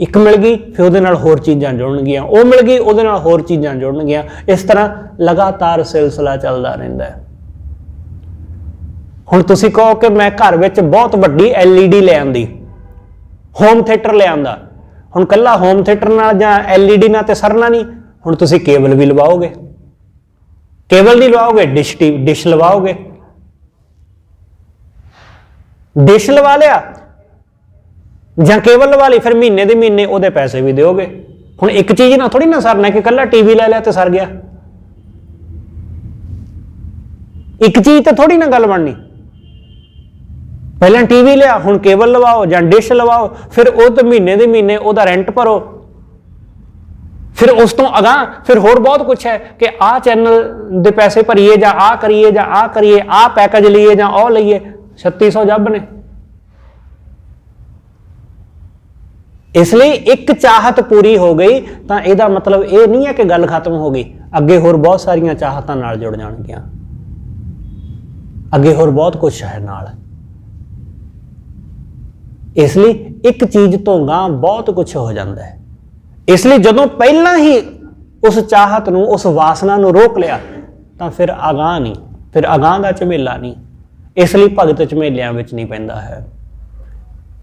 ਇੱਕ ਮਿਲ ਗਈ ਫਿਰ ਉਹਦੇ ਨਾਲ ਹੋਰ ਚੀਜ਼ਾਂ ਜੁੜਨਗੀਆਂ, ਉਹ ਮਿਲ ਗਈ ਉਹਦੇ ਨਾਲ ਹੋਰ ਚੀਜ਼ਾਂ ਜੁੜਨਗੀਆਂ। ਇਸ ਤਰ੍ਹਾਂ ਲਗਾਤਾਰ ਸਿਲਸਿਲਾ ਚੱਲਦਾ ਰਹਿੰਦਾ ਹੈ। ਹੁਣ ਤੁਸੀਂ ਕਹੋ ਕਿ ਮੈਂ ਘਰ ਵਿੱਚ ਬਹੁਤ ਵੱਡੀ LED ਲੈ ਆਂਦੀ, ਹੋਮ ਥੀਏਟਰ ਲੈ ਆਂਦਾ। ਹੁਣ ਕੱਲਾ ਹੋਮ ਥੀਏਟਰ ਨਾਲ ਜਾਂ LED ਨਾਲ ਤੇ ਸਰਨਾ ਨਹੀਂ, ਹੁਣ ਤੁਸੀਂ ਕੇਬਲ ਵੀ ਲਵਾਓਗੇ, ਕੇਬਲ ਨਹੀਂ ਲਵਾਓਗੇ ਡਿਸ਼ ਲਵਾਓਗੇ। ਡਿਸ਼ ਲਵਾ ਲਿਆ ਜਾਂ ਕੇਬਲ ਲਵਾ ਲਈ, ਫਿਰ ਮਹੀਨੇ ਦੇ ਮਹੀਨੇ ਉਹਦੇ ਪੈਸੇ ਵੀ ਦਿਓਗੇ। ਹੁਣ ਇੱਕ ਚੀਜ਼ ਨਾਲ ਥੋੜੀ ਨਾ ਸਰਨਾ ਕਿ ਕੱਲਾ TV ਲੈ ਲਿਆ ਤੇ ਸਰ ਗਿਆ। ਇੱਕ ਚੀਜ਼ ਤੇ ਥੋੜੀ ਨਾ ਗੱਲ ਬਣਨੀ। ਪਹਿਲਾਂ TV ਲਿਆ, ਹੁਣ ਕੇਬਲ ਲਵਾਓ ਜਾਂ ਡਿਸ਼ ਲਵਾਓ, ਫਿਰ ਉਹ ਤੇ ਮਹੀਨੇ ਦੇ ਮਹੀਨੇ ਉਹਦਾ ਰੈਂਟ ਭਰੋ। ਫਿਰ ਉਸ ਤੋਂ ਅਗਾਂਹ ਫਿਰ ਹੋਰ ਬਹੁਤ ਕੁਛ ਹੈ ਕਿ ਆਹ ਚੈਨਲ ਦੇ ਪੈਸੇ ਭਰੀਏ ਜਾਂ ਆਹ ਕਰੀਏ ਜਾਂ ਆਹ ਕਰੀਏ, ਆਹ ਪੈਕੇਜ ਲਈਏ ਜਾਂ ਉਹ ਲਈਏ। 3600 ਜੱਬ ਨੇ। ਇਸ ਲਈ ਇੱਕ ਚਾਹਤ ਪੂਰੀ ਹੋ ਗਈ ਤਾਂ ਇਹਦਾ ਮਤਲਬ ਇਹ ਨਹੀਂ ਹੈ ਕਿ ਗੱਲ ਖਤਮ ਹੋ ਗਈ, ਅੱਗੇ ਹੋਰ ਬਹੁਤ ਸਾਰੀਆਂ ਚਾਹਤਾਂ ਨਾਲ ਜੁੜ ਜਾਣਗੀਆਂ, ਅੱਗੇ ਹੋਰ ਬਹੁਤ ਕੁਛ ਹੈ ਨਾਲ। ਇਸ ਲਈ ਇੱਕ ਚੀਜ਼ ਤੋਂ ਗਾਂਹ ਬਹੁਤ ਕੁਛ ਹੋ ਜਾਂਦਾ ਹੈ। ਇਸ ਲਈ ਜਦੋਂ ਪਹਿਲਾਂ ਹੀ ਉਸ ਚਾਹਤ ਨੂੰ, ਉਸ ਵਾਸਨਾ ਨੂੰ ਰੋਕ ਲਿਆ ਤਾਂ ਫਿਰ ਅਗਾਂਹ ਨਹੀਂ, ਫਿਰ ਅਗਾਂਹ ਦਾ ਝਮੇਲਾ ਨਹੀਂ। ਇਸ ਲਈ ਭਗਤ ਝਮੇਲਿਆਂ ਵਿੱਚ ਨਹੀਂ ਪੈਂਦਾ ਹੈ।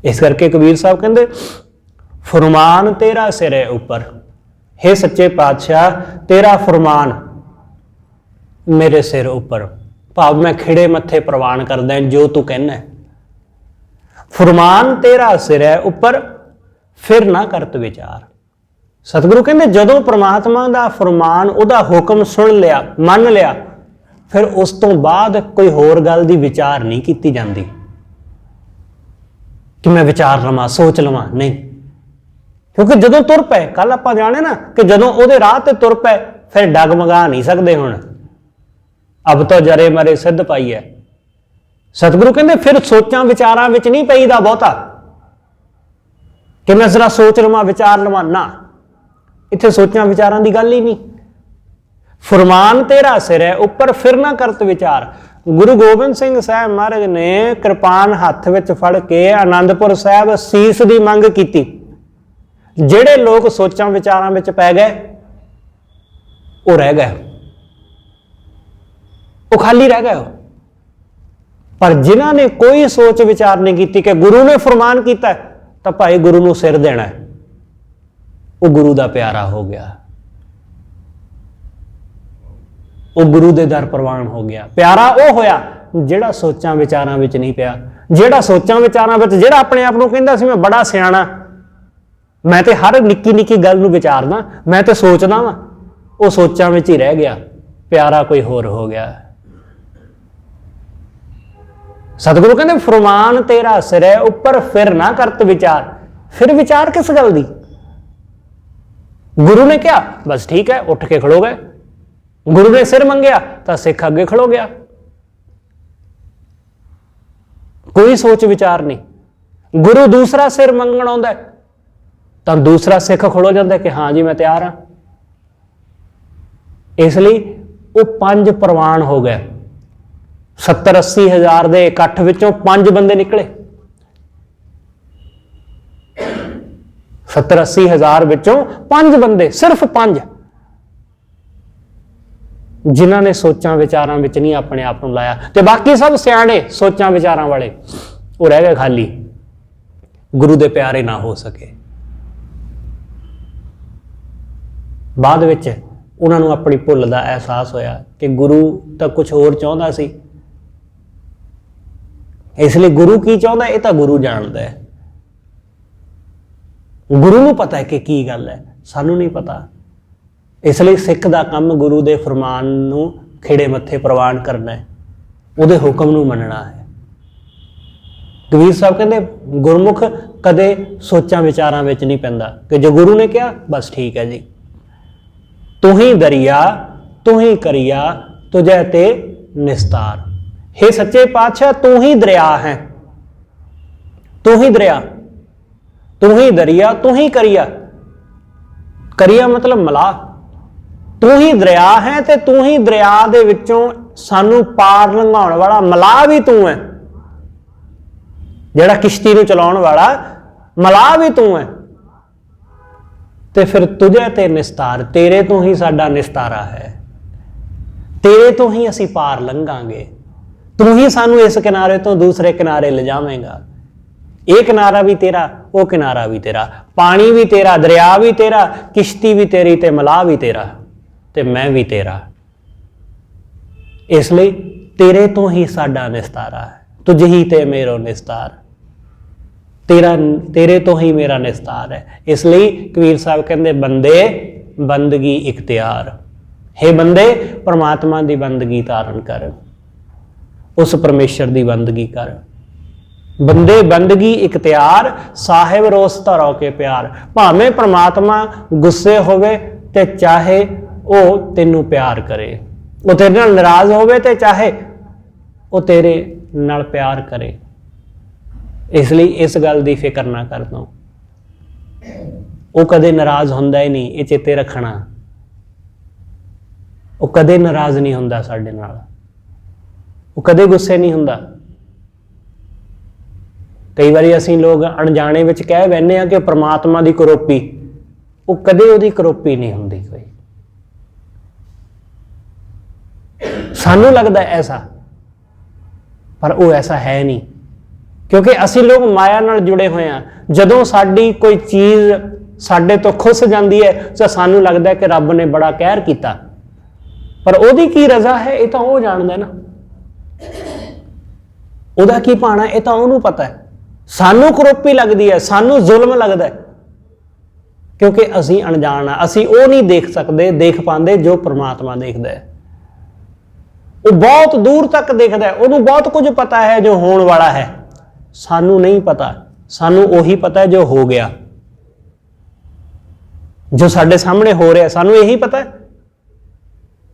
ਇਸ ਕਰਕੇ ਕਬੀਰ ਸਾਹਿਬ ਕਹਿੰਦੇ ਫਰਮਾਨ ਤੇਰਾ ਸਿਰੇ ਉੱਪਰ, हे ਸੱਚੇ ਪਾਤਸ਼ਾਹ ਤੇਰਾ ਫਰਮਾਨ ਮੇਰੇ ਸਿਰ ਉੱਪਰ, ਭਾਵ ਮੈਂ ਖਿੜੇ ਮੱਥੇ ਪ੍ਰਵਾਨ ਕਰਦਾ ਜੋ ਤੂੰ ਕਹਿਣਾ। ਫਰਮਾਨ ਤੇਰਾ ਸਿਰੇ ਉੱਪਰ ਫਿਰ ਨਾ ਕਰਤ ਵਿਚਾਰ। ਸਤਿਗੁਰੂ ਕਹਿੰਦੇ ਜਦੋਂ ਪ੍ਰਮਾਤਮਾ ਦਾ ਫਰਮਾਨ, ਉਹਦਾ ਹੁਕਮ ਸੁਣ ਲਿਆ, ਮੰਨ ਲਿਆ, ਫਿਰ ਉਸ ਤੋਂ ਬਾਅਦ ਕੋਈ ਹੋਰ ਗੱਲ ਦੀ ਵਿਚਾਰ ਨਹੀਂ ਕੀਤੀ ਜਾਂਦੀ ਕਿ ਮੈਂ ਵਿਚਾਰ ਲਵਾਂ, ਸੋਚ ਲਵਾਂ, ਨਹੀਂ। ਕਿਉਂਕਿ ਜਦੋਂ ਤੁਰ ਪਏ, ਕੱਲ ਆਪਾਂ ਜਾਣੇ ਨਾ ਕਿ ਜਦੋਂ ਉਹਦੇ ਰਾਹ ਤੇ ਤੁਰ ਪਏ ਫਿਰ ਡਗਮਗਾ ਨਹੀਂ ਸਕਦੇ। ਹੁਣ ਅਬ ਤੋਂ ਜਰੇ ਮਰੇ ਸਿੱਧ ਪਾਈ ਹੈ। ਸਤਿਗੁਰੂ ਕਹਿੰਦੇ ਫਿਰ ਸੋਚਾਂ ਵਿਚਾਰਾਂ ਵਿੱਚ ਨਹੀਂ ਪਈਦਾ ਬਹੁਤਾ ਕਿ ਮੈਂ ਜ਼ਰਾ ਸੋਚ ਲਵਾਂ, ਵਿਚਾਰ ਲਵਾਂ, ਨਾ। ਇੱਥੇ ਸੋਚਾਂ ਵਿਚਾਰਾਂ ਦੀ ਗੱਲ ਹੀ ਨਹੀਂ। ਫਰਮਾਨ ਤੇਰਾ ਸਿਰ ਹੈ ਉੱਪਰ ਫਿਰ ਨਾ ਕਰਤ ਵਿਚਾਰ। ਗੁਰੂ ਗੋਬਿੰਦ ਸਿੰਘ ਸਾਹਿਬ ਮਹਾਰਾਜ ਨੇ ਕਿਰਪਾਨ ਹੱਥ ਵਿੱਚ ਫੜ ਕੇ ਆਨੰਦਪੁਰ ਸਾਹਿਬ ਸੀਸ ਦੀ ਮੰਗ ਕੀਤੀ। ਜਿਹੜੇ ਲੋਕ ਸੋਚਾਂ ਵਿਚਾਰਾਂ ਵਿੱਚ ਪੈ ਗਏ ਉਹ ਰਹਿ ਗਏ, ਉਹ ਖਾਲੀ ਰਹਿ ਗਏ। ਪਰ ਜਿਨ੍ਹਾਂ ਨੇ ਕੋਈ ਸੋਚ ਵਿਚਾਰ ਨਹੀਂ ਕੀਤੀ ਕਿ ਗੁਰੂ ਨੇ ਫਰਮਾਨ ਕੀਤਾ ਤਾਂ ਭਾਈ ਗੁਰੂ ਨੂੰ ਸਿਰ ਦੇਣਾ ਹੈ, ਉਹ ਗੁਰੂ ਦਾ ਪਿਆਰਾ ਹੋ ਗਿਆ, ਉਹ ਗੁਰੂ ਦੇ ਦਰ ਪ੍ਰਵਾਨ ਹੋ ਗਿਆ। ਪਿਆਰਾ ਉਹ ਹੋਇਆ ਜਿਹੜਾ ਸੋਚਾਂ ਵਿਚਾਰਾਂ ਵਿੱਚ ਨਹੀਂ ਪਿਆ। ਜਿਹੜਾ ਸੋਚਾਂ ਵਿਚਾਰਾਂ ਵਿੱਚ, ਜਿਹੜਾ ਆਪਣੇ ਆਪ ਨੂੰ ਕਹਿੰਦਾ ਸੀ ਮੈਂ ਬੜਾ ਸਿਆਣਾ, ਮੈਂ ਤੇ ਹਰ ਨਿੱਕੀ ਨਿੱਕੀ ਗੱਲ ਨੂੰ ਵਿਚਾਰਦਾ, ਮੈਂ ਤੇ ਸੋਚਦਾ ਵਾਂ, ਉਹ ਸੋਚਾਂ ਵਿੱਚ ਹੀ ਰਹਿ ਗਿਆ, ਪਿਆਰਾ ਕੋਈ ਹੋਰ ਹੋ ਗਿਆ। ਸਤਿਗੁਰੂ ਕਹਿੰਦੇ ਫਰਮਾਨ ਤੇਰਾ ਸਿਰੈ ਉੱਪਰ, ਫਿਰ ਨਾ ਕਰਤ ਵਿਚਾਰ। ਫਿਰ ਵਿਚਾਰ ਕਿਸ ਗੱਲ ਦੀ? ਗੁਰੂ ਨੇ ਕਿਹਾ ਬਸ ਠੀਕ ਹੈ, ਉੱਠ ਕੇ ਖੜੋ ਗਏ। ਗੁਰੂ ਨੇ ਸਿਰ ਮੰਗਿਆ ਤਾਂ ਸਿੱਖ ਅੱਗੇ ਖੜੋ ਗਿਆ। ਕੋਈ ਸੋਚ ਵਿਚਾਰ ਨਹੀਂ। ਗੁਰੂ ਦੂਸਰਾ ਸਿਰ ਮੰਗਣ ਆਉਂਦਾ ਤਾਂ ਦੂਸਰਾ ਸਿੱਖ ਖੜੋ ਜਾਂਦਾ ਕਿ ਹਾਂ ਜੀ ਮੈਂ ਤਿਆਰ ਹਾਂ। ਇਸ ਲਈ ਉਹ 5 ਪ੍ਰਵਾਨ ਹੋ ਗਏ। 70-80 ਹਜ਼ਾਰ ਦੇ ਇਕੱਠ ਵਿੱਚੋਂ 5 ਬੰਦੇ ਨਿਕਲੇ। 70-80 ਹਜ਼ਾਰ ਵਿੱਚੋਂ 5 ਬੰਦੇ, ਸਿਰਫ 5, ਜਿਨ੍ਹਾਂ ਨੇ ਸੋਚਾਂ ਵਿਚਾਰਾਂ ਵਿੱਚ ਨਹੀਂ ਆਪਣੇ ਆਪ ਨੂੰ ਲਾਇਆ, ਤੇ ਬਾਕੀ ਸਭ ਸਿਆਣੇ ਸੋਚਾਂ ਵਿਚਾਰਾਂ ਵਾਲੇ ਉਹ ਰਹਿ ਗਏ ਖਾਲੀ, ਗੁਰੂ ਦੇ ਪਿਆਰੇ ਨਾ ਹੋ ਸਕੇ। ਬਾਅਦ ਵਿੱਚ ਉਹਨਾਂ ਨੂੰ ਆਪਣੀ ਭੁੱਲ ਦਾ ਅਹਿਸਾਸ ਹੋਇਆ ਕਿ ਗੁਰੂ ਤਾਂ ਕੁਝ ਹੋਰ ਚਾਹੁੰਦਾ ਸੀ। ਇਸ ਲਈ ਗੁਰੂ ਕੀ ਚਾਹੁੰਦਾ ਇਹ ਤਾਂ ਗੁਰੂ ਜਾਣਦਾ ਹੈ। ਗੁਰੂ ਨੂੰ ਪਤਾ ਹੈ ਕਿ ਕੀ ਗੱਲ ਹੈ, ਸਾਨੂੰ ਨਹੀਂ ਪਤਾ। ਇਸ ਲਈ ਸਿੱਖ ਦਾ ਕੰਮ ਗੁਰੂ ਦੇ ਫਰਮਾਨ ਨੂੰ ਖਿੜੇ ਮੱਥੇ ਪ੍ਰਵਾਨ ਕਰਨਾ ਹੈ, ਉਹਦੇ ਹੁਕਮ ਨੂੰ ਮੰਨਣਾ ਹੈ। ਕਬੀਰ ਸਾਹਿਬ ਕਹਿੰਦੇ ਗੁਰਮੁਖ ਕਦੇ ਸੋਚਾਂ ਵਿਚਾਰਾਂ ਵਿੱਚ ਨਹੀਂ ਪੈਂਦਾ ਕਿ ਜੋ ਗੁਰੂ ਨੇ ਕਿਹਾ ਬਸ ਠੀਕ ਹੈ ਜੀ। ਤੂੰ ਹੀ ਦਰਿਆ ਤੂੰ ਹੀ ਕਰਿਆ ਤੁਝੇ ਤੇ ਨਿਸਤਾਰ। हे सच्चे पातशाह तू ही दरिया है, तू ही दरिया, तू ही दरिया, तू ही करिया। करिया मतलब मलाह। तू ही दरिया है ते तू ही दरिया दे विचों सानू पार लंघाउण वाला मलाह भी तू है। जिहड़ा किश्ती नूं चलाउण वाला मलाह भी तू है। ते फिर तुझे ते निस्तार, तेरे तो ही साडा निस्तारा है, तेरे तो ही असीं पार लंघांगे। तू ही सानू इस किनारे तो दूसरे किनारे ले जावेगा। ये किनारा भी तेरा, वो किनारा भी तेरा, पानी भी तेरा, दरिया भी तेरा, किश्ती भी तेरी ते मलाह भी तेरा ते मैं भी तेरा। इसलिए तेरे तो ही साडा निस्तारा है, तुझ ही ते मेरो निस्तार, तेरा तेरे तो ही मेरा निस्तार है। इसलिए कबीर साहब कहते बंदे बंदगी इख्तियार। हे बंदे परमात्मा की बंदगी धारण कर, उस परमेश्वर की बंदगी कर। बंदे बंदगी इख्तियार, साहिब रोस धरो के प्यार। भावें परमात्मा गुस्से होवे ते चाहे वो तेनू प्यार करे, वो तेरे नाल नाराज होवे ते चाहे वो तेरे नाल प्यार करे। इसलिए इस गल की फिक्र ना कर दो, वो कदे नाराज हुंदा ही नहीं, ये चेते रखना। वो कदे नाराज नहीं हुंदा साडे नाल, वो कदे गुस्से नहीं हुंदा। कई बारी असीं लोग अणजाणे विच कह बैठे हैं कि परमात्मा की करोपी, वो कदे उहदी करोपी नहीं हुंदी कोई। सानू लगदा ऐसा, पर वो ऐसा है नहीं, क्योंकि असीं लोग माया नाल जुड़े हुए हैं। जदों साडी कोई चीज़ साडे तो खुस जाती है तो सानू लगता है कि रब ने बड़ा कहर किया, पर उहदी की रजा है ये तो वो जानदा ना, उहदा की पाना ये तो उहनूं पता है। सानू करोपी लगती है, सानू जुल्म लगता है, क्योंकि असीं अणजाण आ, असीं वो नहीं देख सकते, देख पाते जो परमात्मा देखता है। वो बहुत दूर तक देखता है, उन्होंने बहुत कुछ पता है जो होने वाला है, सानू नहीं पता। सानू वही पता है जो हो गया, जो साडे सामने हो रहा, सानू यही पता है।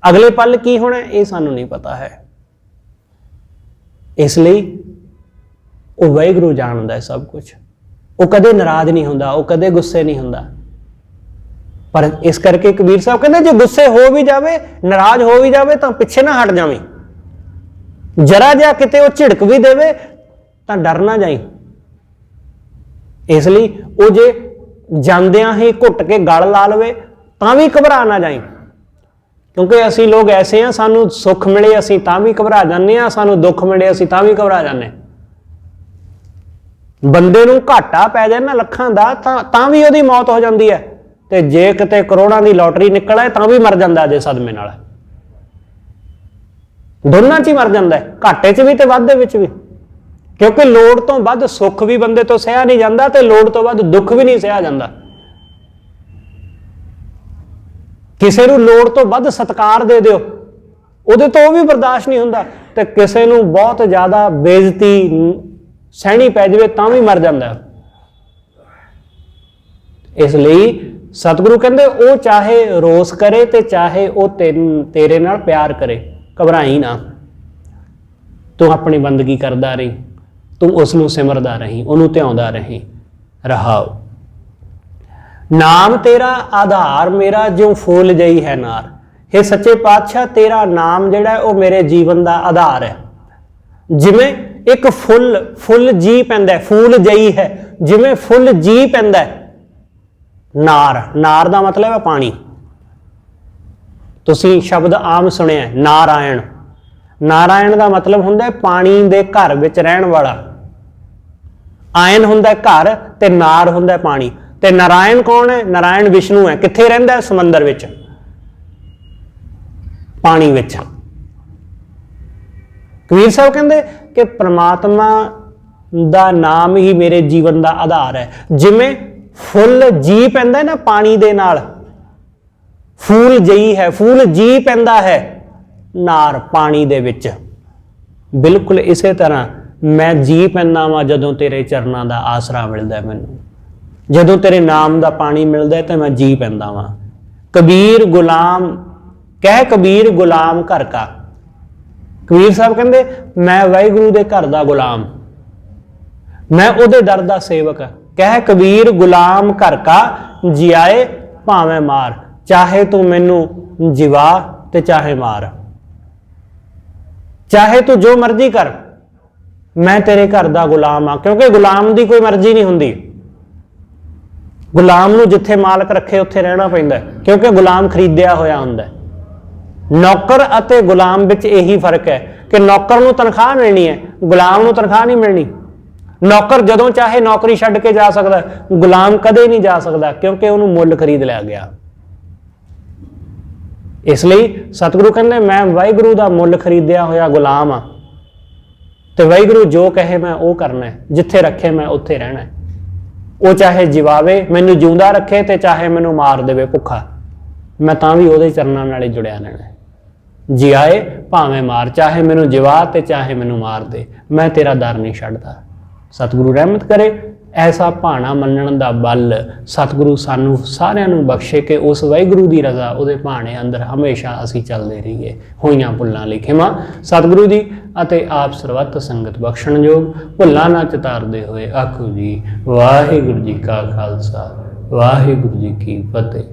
अगले पल की होना ये सानू नहीं पता है। इसलिए वो वाहिगुरू जानता है सब कुछ। वो कदे नाराज नहीं होंदा, वो कदे गुस्से नहीं होंदा। पर इस करके कबीर साहब कहते जो गुस्से हो भी जावे, नाराज हो भी जावे तो पिछे ना हट जावे, जरा जा किते वो झिड़क भी देवे तो डर ना जाई। इसलिए वो जे जांदियां ही घुट के गल ला लवे तां भी घबरा ना जाई, क्योंकि असी लोग ऐसे हैं, सानू सुख मिले असी तां भी घबरा जाने, सानू दुख मिले असी तां भी घबरा जाने। बंदे नूं घाटा पै जाए ना लखां दा तां भी उहदी मौत हो जाती है, ते जे किते करोड़ां दी लॉटरी निकल आए तां भी मर जांदा जे सदमे नाल। ਦੋਨਾਂ 'ਚ ਹੀ ਮਰ ਜਾਂਦਾ ਹੈ, ਘਾਟੇ 'ਚ ਵੀ ਤੇ ਵਾਧੇ ਵਿੱਚ ਵੀ। ਕਿਉਂਕਿ ਲੋੜ ਤੋਂ ਵੱਧ ਸੁੱਖ ਵੀ ਬੰਦੇ ਤੋਂ ਸਹਿਆ ਨਹੀਂ ਜਾਂਦਾ ਤੇ ਲੋੜ ਤੋਂ ਵੱਧ ਦੁੱਖ ਵੀ ਨਹੀਂ ਸਹਿਆ ਜਾਂਦਾ। ਕਿਸੇ ਨੂੰ ਲੋੜ ਤੋਂ ਵੱਧ ਸਤਿਕਾਰ ਦੇ ਦਿਓ, ਉਹਦੇ ਤੋਂ ਉਹ ਵੀ ਬਰਦਾਸ਼ਤ ਨਹੀਂ ਹੁੰਦਾ, ਤੇ ਕਿਸੇ ਨੂੰ ਬਹੁਤ ਜ਼ਿਆਦਾ ਬੇਇੱਜ਼ਤੀ ਸਹਿਣੀ ਪੈ ਜਾਵੇ ਤਾਂ ਵੀ ਮਰ ਜਾਂਦਾ। ਇਸ ਲਈ ਸਤਿਗੁਰੂ ਕਹਿੰਦੇ ਉਹ ਚਾਹੇ ਰੋਸ ਕਰੇ ਤੇ ਚਾਹੇ ਉਹ ਤੇਰੇ ਨਾਲ ਪਿਆਰ ਕਰੇ, ਘਬਰਾਈ ਨਾ, ਤੂੰ ਆਪਣੀ ਬੰਦਗੀ ਕਰਦਾ ਰਹੀ, ਤੂੰ ਉਸ ਨੂੰ ਸਿਮਰਦਾ ਰਹੀ, ਉਹਨੂੰ ਧਿਆਉਂਦਾ ਰਹੀ। ਰਹਾਓ ਨਾਮ ਤੇਰਾ ਆਧਾਰ ਮੇਰਾ ਜਿਉਂ ਫੂਲ ਜਈ ਹੈ ਨਾਰ। हे ਸੱਚੇ ਪਾਤਸ਼ਾਹ, ਤੇਰਾ ਨਾਮ ਜਿਹੜਾ ਉਹ ਮੇਰੇ ਜੀਵਨ ਦਾ ਆਧਾਰ ਹੈ। ਜਿਵੇਂ ਇੱਕ ਫੁੱਲ ਜੀ ਪੈਂਦਾ, ਫੂਲ ਜਈ ਹੈ, ਜਿਵੇਂ ਫੁੱਲ ਜੀ ਪੈਂਦਾ। ਨਾਰ ਦਾ ਮਤਲਬ ਹੈ ਪਾਣੀ। ਤੁਸੀਂ ਸ਼ਬਦ ਆਮ ਸੁਣਿਆ ਨਾਰਾਇਣ। ਨਾਰਾਇਣ ਦਾ ਮਤਲਬ ਹੁੰਦਾ ਹੈ ਪਾਣੀ ਦੇ ਘਰ ਵਿੱਚ ਰਹਿਣ ਵਾਲਾ। ਆਇਨ ਹੁੰਦਾ ਘਰ ਤੇ ਨਾਰ ਹੁੰਦਾ ਪਾਣੀ। ਤੇ ਨਾਰਾਇਣ ਕੌਣ ਹੈ? ਨਾਰਾਇਣ ਵਿਸ਼ਨੂੰ ਹੈ। ਕਿੱਥੇ ਰਹਿੰਦਾ ਹੈ? ਸਮੁੰਦਰ ਵਿੱਚ, ਪਾਣੀ ਵਿੱਚ। ਕਬੀਰ ਸਾਹਿਬ ਕਹਿੰਦੇ ਕਿ ਪ੍ਰਮਾਤਮਾ ਦਾ ਨਾਮ ਹੀ ਮੇਰੇ ਜੀਵਨ ਦਾ ਆਧਾਰ ਹੈ। ਜਿਵੇਂ ਫੁੱਲ ਜੀ ਪੈਂਦਾ ਨਾ ਪਾਣੀ ਦੇ ਨਾਲ, ਫੂਲ ਜਈ ਹੈ, ਫੂਲ ਜੀ ਪੈਂਦਾ ਹੈ ਨਾਰ ਪਾਣੀ ਦੇ ਵਿੱਚ। ਬਿਲਕੁਲ ਇਸੇ ਤਰ੍ਹਾਂ ਮੈਂ ਜੀ ਪੈਂਦਾ ਵਾਂ ਜਦੋਂ ਤੇਰੇ ਚਰਨਾਂ ਦਾ ਆਸਰਾ ਮਿਲਦਾ ਮੈਨੂੰ, ਜਦੋਂ ਤੇਰੇ ਨਾਮ ਦਾ ਪਾਣੀ ਮਿਲਦਾ ਤਾਂ ਮੈਂ ਜੀ ਪੈਂਦਾ ਵਾਂ। ਕਬੀਰ ਗੁਲਾਮ ਕਹਿ, ਕਬੀਰ ਗੁਲਾਮ ਘਰ ਕਾ। ਕਬੀਰ ਸਾਹਿਬ ਕਹਿੰਦੇ ਮੈਂ ਵਾਹਿਗੁਰੂ ਦੇ ਘਰ ਦਾ ਗੁਲਾਮ, ਮੈਂ ਉਹਦੇ ਦਰ ਦਾ ਸੇਵਕ। ਕਹਿ ਕਬੀਰ ਗੁਲਾਮ ਘਰ ਕਾ ਜਿਆਏ ਭਾਵੇਂ ਮਾਰ। ਚਾਹੇ ਤੂੰ ਮੈਨੂੰ ਜਿਵਾ ਤੇ ਚਾਹੇ ਮਾਰ, ਚਾਹੇ ਤੂੰ ਜੋ ਮਰਜ਼ੀ ਕਰ, ਮੈਂ ਤੇਰੇ ਘਰ ਦਾ ਗੁਲਾਮ ਆ। ਕਿਉਂਕਿ ਗੁਲਾਮ ਦੀ ਕੋਈ ਮਰਜ਼ੀ ਨਹੀਂ ਹੁੰਦੀ। ਗੁਲਾਮ ਨੂੰ ਜਿੱਥੇ ਮਾਲਕ ਰੱਖੇ ਉੱਥੇ ਰਹਿਣਾ ਪੈਂਦਾ, ਕਿਉਂਕਿ ਗੁਲਾਮ ਖਰੀਦਿਆ ਹੋਇਆ ਹੁੰਦਾ। ਨੌਕਰ ਅਤੇ ਗੁਲਾਮ ਵਿੱਚ ਇਹੀ ਫਰਕ ਹੈ ਕਿ ਨੌਕਰ ਨੂੰ ਤਨਖਾਹ ਮਿਲਣੀ ਹੈ, ਗੁਲਾਮ ਨੂੰ ਤਨਖਾਹ ਨਹੀਂ ਮਿਲਣੀ। ਨੌਕਰ ਜਦੋਂ ਚਾਹੇ ਨੌਕਰੀ ਛੱਡ ਕੇ ਜਾ ਸਕਦਾ, ਗੁਲਾਮ ਕਦੇ ਨਹੀਂ ਜਾ ਸਕਦਾ, ਕਿਉਂਕਿ ਉਹਨੂੰ ਮੁੱਲ ਖਰੀਦ ਲਿਆ ਗਿਆ। ਇਸ ਲਈ ਸਤਿਗੁਰੂ ਕਹਿੰਦੇ ਮੈਂ ਵਾਹਿਗੁਰੂ ਦਾ ਮੁੱਲ ਖਰੀਦਿਆ ਹੋਇਆ ਗੁਲਾਮ ਆ, ਤੇ ਵਾਹਿਗੁਰੂ ਜੋ ਕਹੇ ਮੈਂ ਉਹ ਕਰਨਾ, ਜਿੱਥੇ ਰੱਖੇ ਮੈਂ ਉੱਥੇ ਰਹਿਣਾ। ਉਹ ਚਾਹੇ ਜਿਵਾਵੇ, ਮੈਨੂੰ ਜਿਉਂਦਾ ਰੱਖੇ, ਤੇ ਚਾਹੇ ਮੈਨੂੰ ਮਾਰ ਦੇਵੇ ਭੁੱਖਾ, ਮੈਂ ਤਾਂ ਵੀ ਉਹਦੇ ਚਰਨਾਂ ਨਾਲ ਹੀ ਜੁੜਿਆ ਰਹਿਣਾ। ਜਿਆਏ ਭਾਵੇਂ ਮਾਰ, ਚਾਹੇ ਮੈਨੂੰ ਜਿਵਾ ਤੇ ਚਾਹੇ ਮੈਨੂੰ ਮਾਰ ਦੇ, ਮੈਂ ਤੇਰਾ ਦਰ ਨਹੀਂ ਛੱਡਦਾ। ਸਤਿਗੁਰੂ ਰਹਿਮਤ ਕਰੇ। ਐਸਾ ਭਾਣਾ ਮੰਨਣ ਦਾ ਬਲ ਸਤਿਗੁਰੂ ਸਾਨੂੰ ਸਾਰਿਆਂ ਨੂੰ ਬਖਸ਼ੇ ਕਿ ਉਸ ਵਾਹਿਗੁਰੂ ਦੀ ਰਜ਼ਾ, ਉਹਦੇ ਭਾਣੇ ਅੰਦਰ ਹਮੇਸ਼ਾ ਅਸੀਂ ਚੱਲਦੇ ਰਹੀਏ। ਹੋਈਆਂ ਭੁੱਲਾਂ ਲਈ ਖਿਮਾ ਸਤਿਗੁਰੂ ਦੀ, ਅਤੇ ਆਪ ਸਰਬੱਤ ਸੰਗਤ ਬਖਸ਼ਣਯੋਗ। ਭੁੱਲਾਂ ਨਾ ਚਤਾਰਦੇ ਹੋਏ ਆਖੋ ਜੀ ਵਾਹਿਗੁਰੂ ਜੀ ਕਾ ਖਾਲਸਾ, ਵਾਹਿਗੁਰੂ ਜੀ ਕੀ ਫਤਿਹ।